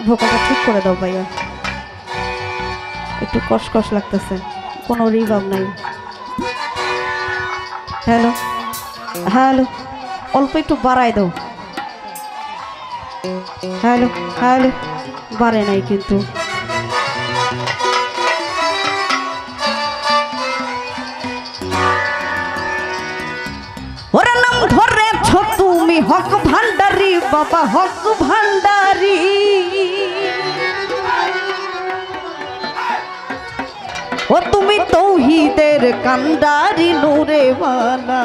ভোকালটা ঠিক করে দাও ভাইয়া, একটু কষ্ট লাগতেছে, কোনো রিভাব নাই। হ্যালো হ্যালো, অল্প একটু বাড়াই দাও। হ্যালো হ্যালো, বাড়ে নাই কিন্তু। ওরা নাম ধরেছ তুমি হক ভান্ডারি বাবা, হক ভান্ডারি। ও তুমি তৌহিদের কান্ডারি নূরে বালা।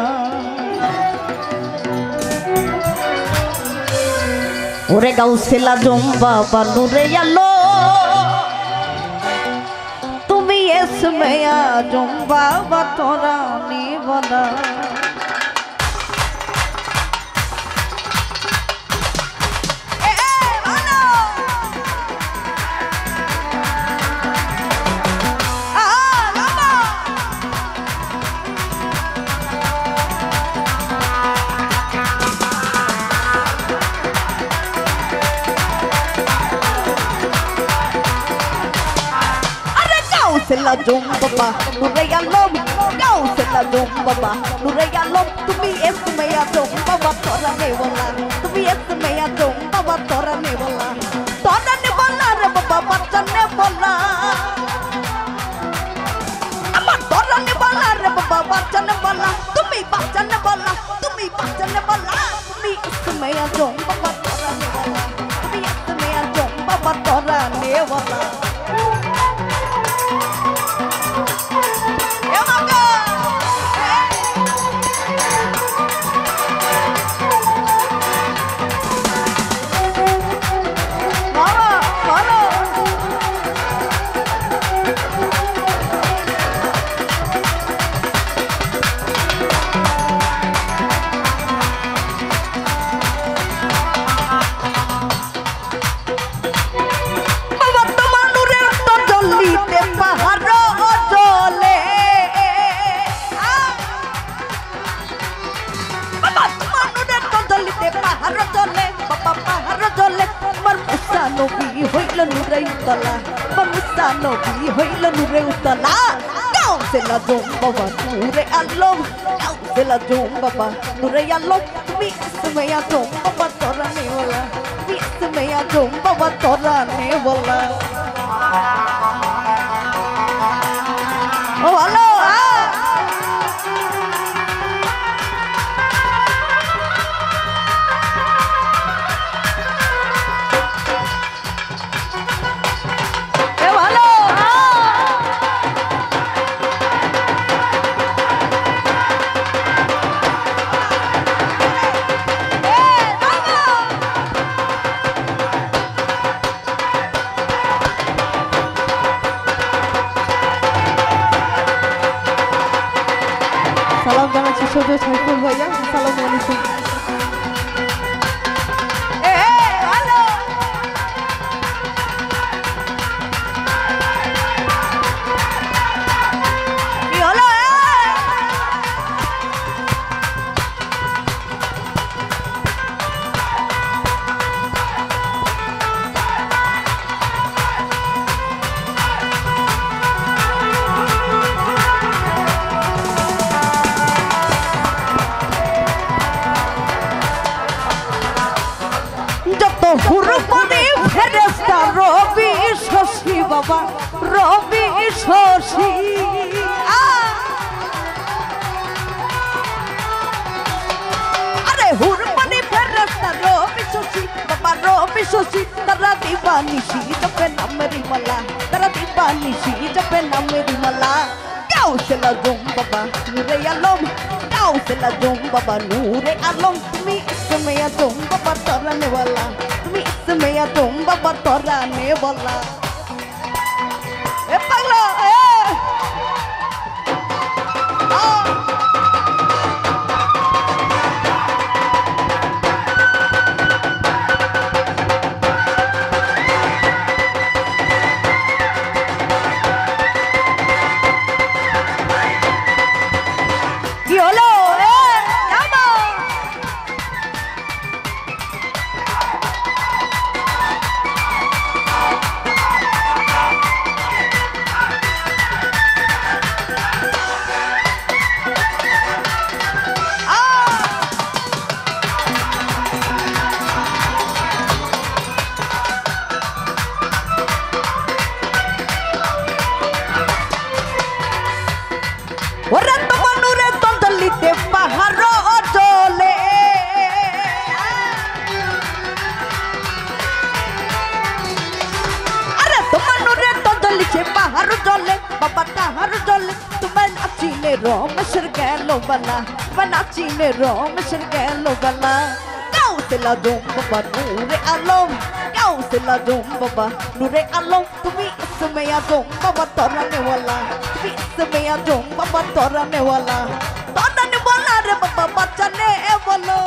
ওরে গাউসিলা জম বাবা নূরে আলো, তুমি এসমে আজম বাবা তোরা নিবলা। Gausela jom baba nure alom, gausela jom baba nure alom, tumi esme ya jom baba tora ne bola, tumi esme ya jom baba tora ne bola re baba baccha ne bola, amar tora ne bola re baba baccha ne bola, tumi baccha ne bola, tumi baccha ne bola, tumi esme ya jom baba tora ne bola, tumi esme ya jom baba tora ne bola. Nobody hoi la nure utala, Musa nobody hoi la nure utala. Gausela jom baba nure alom, gausela jom baba nure alom. Mi isme ya jom baba tora ne wala, mi isme ya jom baba tora ne wala. Oh hello. Salam জানাচ্ছি Saudi Saiful ভাইয়া, আসসালামু আলাইকুম। হুরমানি ফেরেশতা রবি শশী বাবা, রবি শশী। আরে হুরমানি ফেরেশতা রবি শশী বাবা, রবি শশী। তারা দিবানিশি জপে নামেরি মালা, তারা দিবানিশি জপে নামেরি মালা। গাউসেলা জম বাবা নূরে আলম, গাউসেলা জম বাবা নূরে আলম। তুমি ইসমে জম বাবা tora ne wala, tumi isme ya jom baba tora ne wala. Paglo চিনে রমেশের গেল বালা বানা চিনে রমেশের গেল বালা কাউসেলা জম বাবা নূরে আলম কাউসেলা জম বাবা নূরে আলম তুমি इसमें जम बाबा तोराने वाला তুমি इसमें जम बाबा तोराने वाला रे बाबा बचाने वाला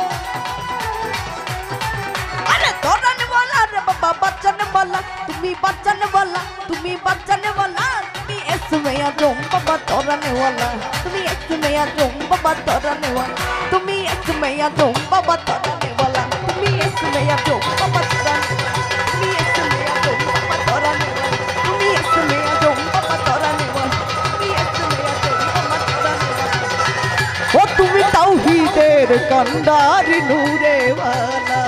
अरे तोराने वाला रे बाबा बचाने वाला तुम्ही बचाने वाला तुम्ही बचाने वाला तुम्ही इसमें जम बाबा तोराने वाला तुम्ही इसमें जम बाबा तोराने वाला तुम्ही इसमें जम बाबा तोराने वाला तुम्ही इसमें जम बाबा तोराने तुम्ही इसमें जम बाबा तोराने वाला तुम्ही इसमें जम बाबा तोराने वाला तुम्ही इसमें जम बाबा तोराने वाला ओ तुम्ही ताऊहीदेर कंडारी नूरे वाला।